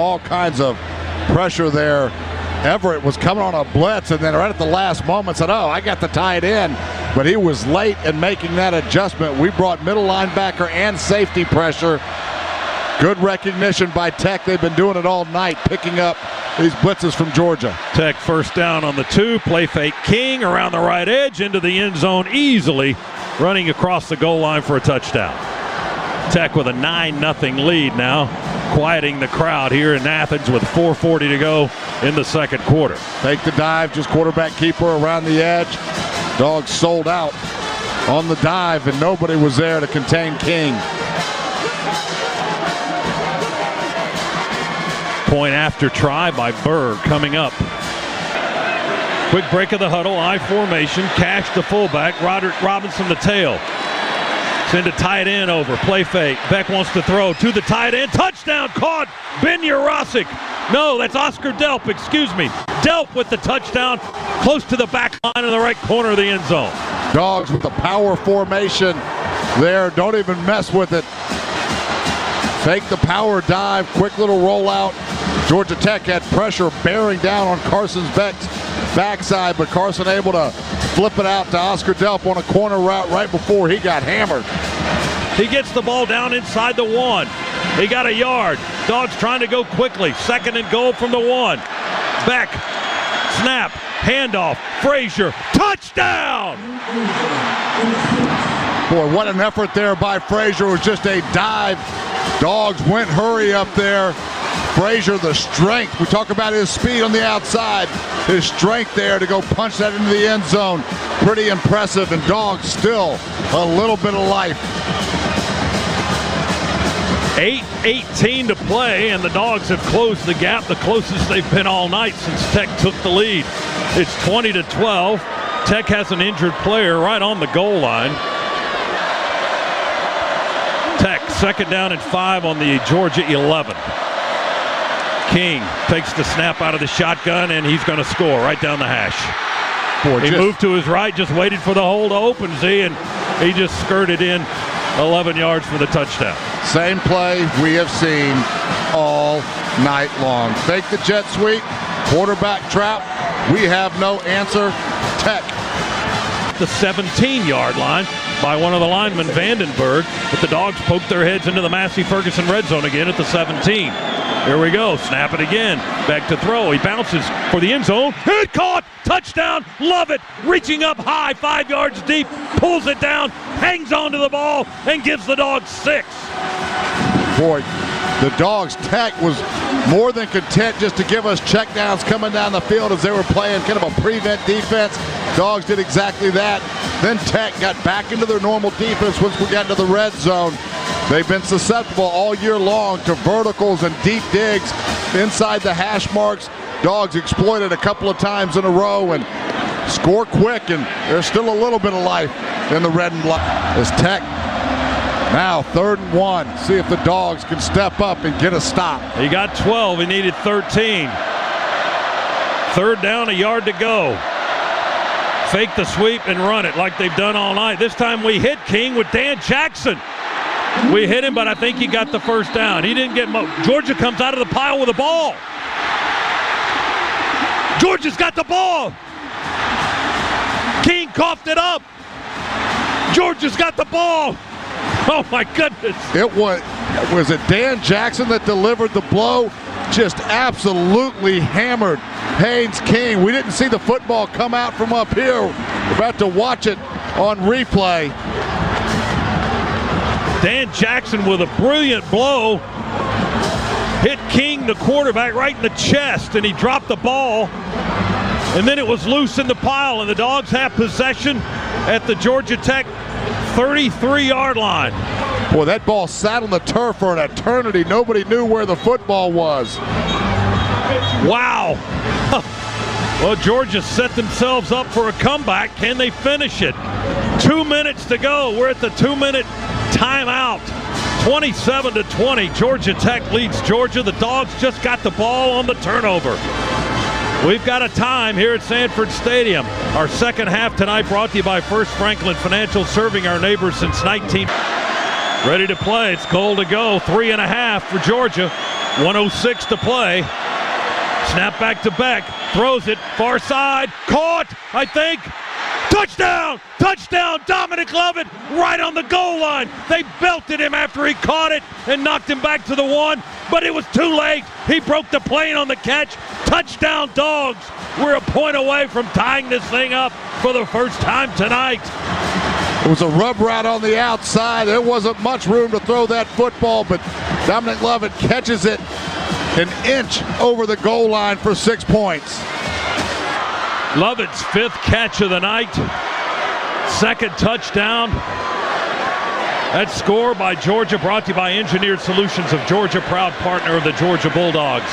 all kinds of pressure there. Everett was coming on a blitz and then right at the last moment said, oh, I got to tie it in. But he was late in making that adjustment. We brought middle linebacker and safety pressure. Good recognition by Tech. They've been doing it all night, picking up these blitzes from Georgia. Tech first down on the 2. Play fake King around the right edge into the end zone easily, running across the goal line for a touchdown. Tech with a 9-0 lead now, quieting the crowd here in Athens with 4:40 to go in the second quarter. Take the dive, just quarterback keeper around the edge. Dogs sold out on the dive, and nobody was there to contain King. Point after try by Berg coming up. Quick break of the huddle, I formation, Cash the fullback, Roderick Robinson the tail. Send a tight end over, play fake. Beck wants to throw to the tight end. Touchdown caught, Ben Urosic. No, that's Oscar Delp, excuse me. Delp with the touchdown, close to the back line in the right corner of the end zone. Dogs with the power formation there, don't even mess with it. Fake the power dive, quick little rollout. Georgia Tech had pressure bearing down on Carson Beck's backside, but Carson able to flip it out to Oscar Delp on a corner route right before he got hammered. He gets the ball down inside the 1. He got a yard. Dogs trying to go quickly. 2nd and goal from the 1. Beck, snap, handoff, Frazier, touchdown! Boy, what an effort there by Frazier. It was just a dive. Dogs went hurry up there. Frazier, the strength. We talk about his speed on the outside. His strength there to go punch that into the end zone. Pretty impressive, and Dogs still a little bit of life. 8:18 to play, and the Dogs have closed the gap, the closest they've been all night since Tech took the lead. It's 20-12. Tech has an injured player right on the goal line. Tech, 2nd down and 5 on the Georgia 11. King takes the snap out of the shotgun, and he's going to score right down the hash. Boy, he moved to his right, just waited for the hole to open, and he just skirted in 11 yards for the touchdown. Same play we have seen all night long. Fake the jet sweep, quarterback trap. We have no answer. Tech. The 17-yard line by one of the linemen, Vandenberg, but the Dogs poke their heads into the Massey Ferguson red zone again at the 17. Here we go, snap it again, back to throw, he bounces for the end zone, hit, caught, touchdown, love it, reaching up high, 5 yards deep, pulls it down, hangs onto the ball, and gives the Dogs 6. Boy, the Dogs, Tech was more than content just to give us checkdowns coming down the field as they were playing kind of a prevent defense. Dogs did exactly that. Then Tech got back into their normal defense once we got into the red zone. They've been susceptible all year long to verticals and deep digs inside the hash marks. Dogs exploited a couple of times in a row and score quick, and there's still a little bit of life in the red and black. As Tech now 3rd and 1. See if the Dogs can step up and get a stop. He got 12, he needed 13. 3rd down, a yard to go. Fake the sweep and run it like they've done all night. This time we hit King with Dan Jackson. We hit him, but I think he got the first down. He didn't get Georgia comes out of the pile with a ball. Georgia's got the ball. King coughed it up. Georgia's got the ball. Oh my goodness. It was it Dan Jackson that delivered the blow? Just absolutely hammered Haynes King. We didn't see the football come out from up here. We're about to watch it on replay. Dan Jackson with a brilliant blow hit King, the quarterback, right in the chest, and he dropped the ball, and then it was loose in the pile, and the Dogs have possession at the Georgia Tech 33-yard line. Boy, that ball sat on the turf for an eternity. Nobody knew where the football was. Wow. Well, Georgia set themselves up for a comeback. Can they finish it? 2 minutes to go. We're at the 2-minute timeout. 27-20. Georgia Tech leads Georgia. The Dogs just got the ball on the turnover. We've got a time here at Sanford Stadium. Our second half tonight brought to you by First Franklin Financial, serving our neighbors since Ready to play. It's goal to go. 3.5 for Georgia. 1:06 to play. Snap back to Beck. Throws it. Far side. Caught, I think. Touchdown! Touchdown! Dominic Lovett right on the goal line. They belted him after he caught it and knocked him back to the one, but it was too late. He broke the plane on the catch. Touchdown, Dogs. We're a point away from tying this thing up for the first time tonight. It was a rub route on the outside. There wasn't much room to throw that football, but Dominic Lovett catches it an inch over the goal line for 6 points. Lovett's 5th catch of the night, 2nd touchdown. That score by Georgia, brought to you by Engineered Solutions of Georgia, proud partner of the Georgia Bulldogs.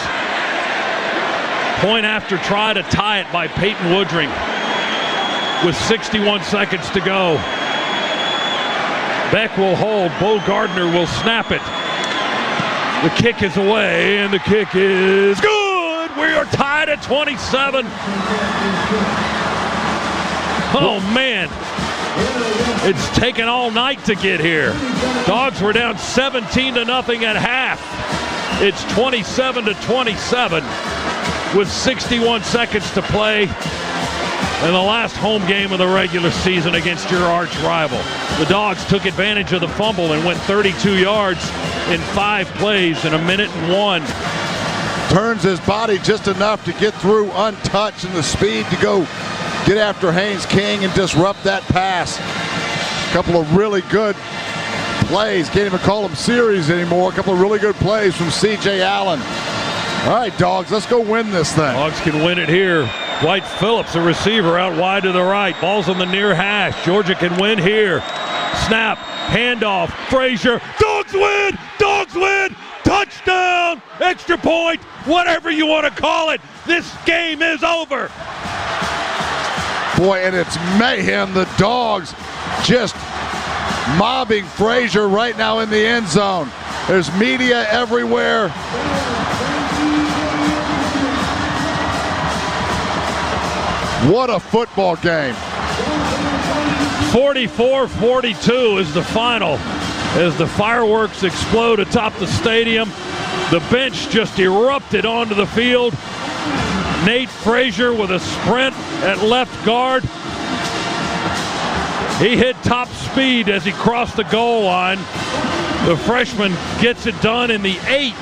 Point after try to tie it by Peyton Woodring with 61 seconds to go. Beck will hold, Bo Gardner will snap it. The kick is away, and the kick is good! We are tied at 27. Oh, man. It's taken all night to get here. Dogs were down 17-0 at half. It's 27-27 with 61 seconds to play in the last home game of the regular season against your arch rival. The Dogs took advantage of the fumble and went 32 yards in 5 plays in 1:01. Turns his body just enough to get through untouched, and the speed to go get after Haynes King and disrupt that pass. A couple of really good plays. Can't even call them series anymore. A couple of really good plays from C.J. Allen. All right, Dogs, let's go win this thing. Dogs can win it here. Dwight Phillips, a receiver, out wide to the right. Ball's on the near hash. Georgia can win here. Snap, handoff, Frazier. Dogs win! Dogs win! Touchdown! Extra point! Whatever you want to call it. This game is over. Boy, and it's mayhem. The Dogs just mobbing Frazier right now in the end zone. There's media everywhere. What a football game. 44-42 is the final as the fireworks explode atop the stadium. The bench just erupted onto the field. Nate Frazier with a sprint at left guard. He hit top speed as he crossed the goal line. The freshman gets it done in the 8th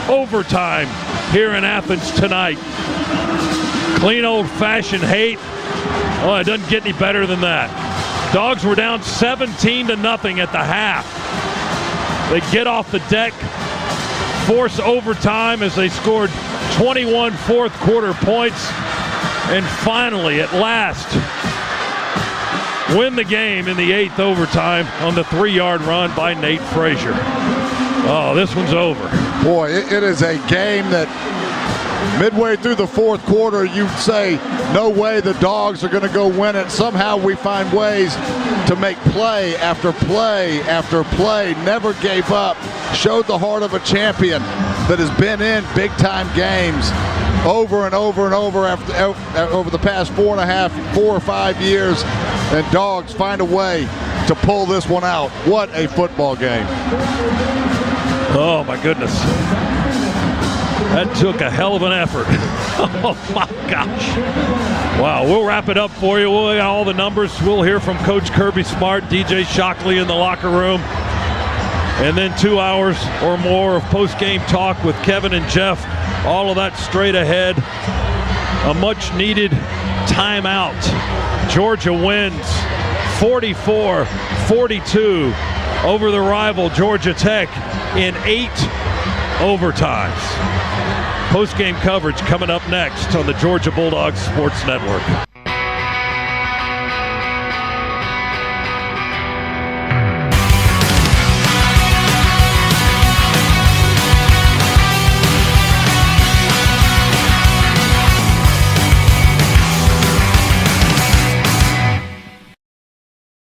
overtime here in Athens tonight. Clean old-fashioned hate. Oh, it doesn't get any better than that. Dogs were down 17-0 at the half. They get off the deck, force overtime as they scored 21 fourth quarter points, and finally, at last, win the game in the 8th overtime on the 3-yard run by Nate Frazier. Oh, this one's over. Boy, it is a game that midway through the 4th quarter, you'd say, no way the Dogs are going to go win it. Somehow we find ways to make play after play after play. Never gave up. Showed the heart of a champion that has been in big-time games over and over and over over the past 4 or 5 years. And Dogs find a way to pull this one out. What a football game. Oh, my goodness. That took a hell of an effort. Oh, my gosh. Wow, we'll wrap it up for you. We'll got all the numbers. We'll hear from Coach Kirby Smart, DJ Shockley in the locker room. And then 2 hours or more of post-game talk with Kevin and Jeff. All of that straight ahead. A much-needed timeout. Georgia wins 44-42 over the rival Georgia Tech in 8 overtimes. Post-game coverage coming up next on the Georgia Bulldogs Sports Network.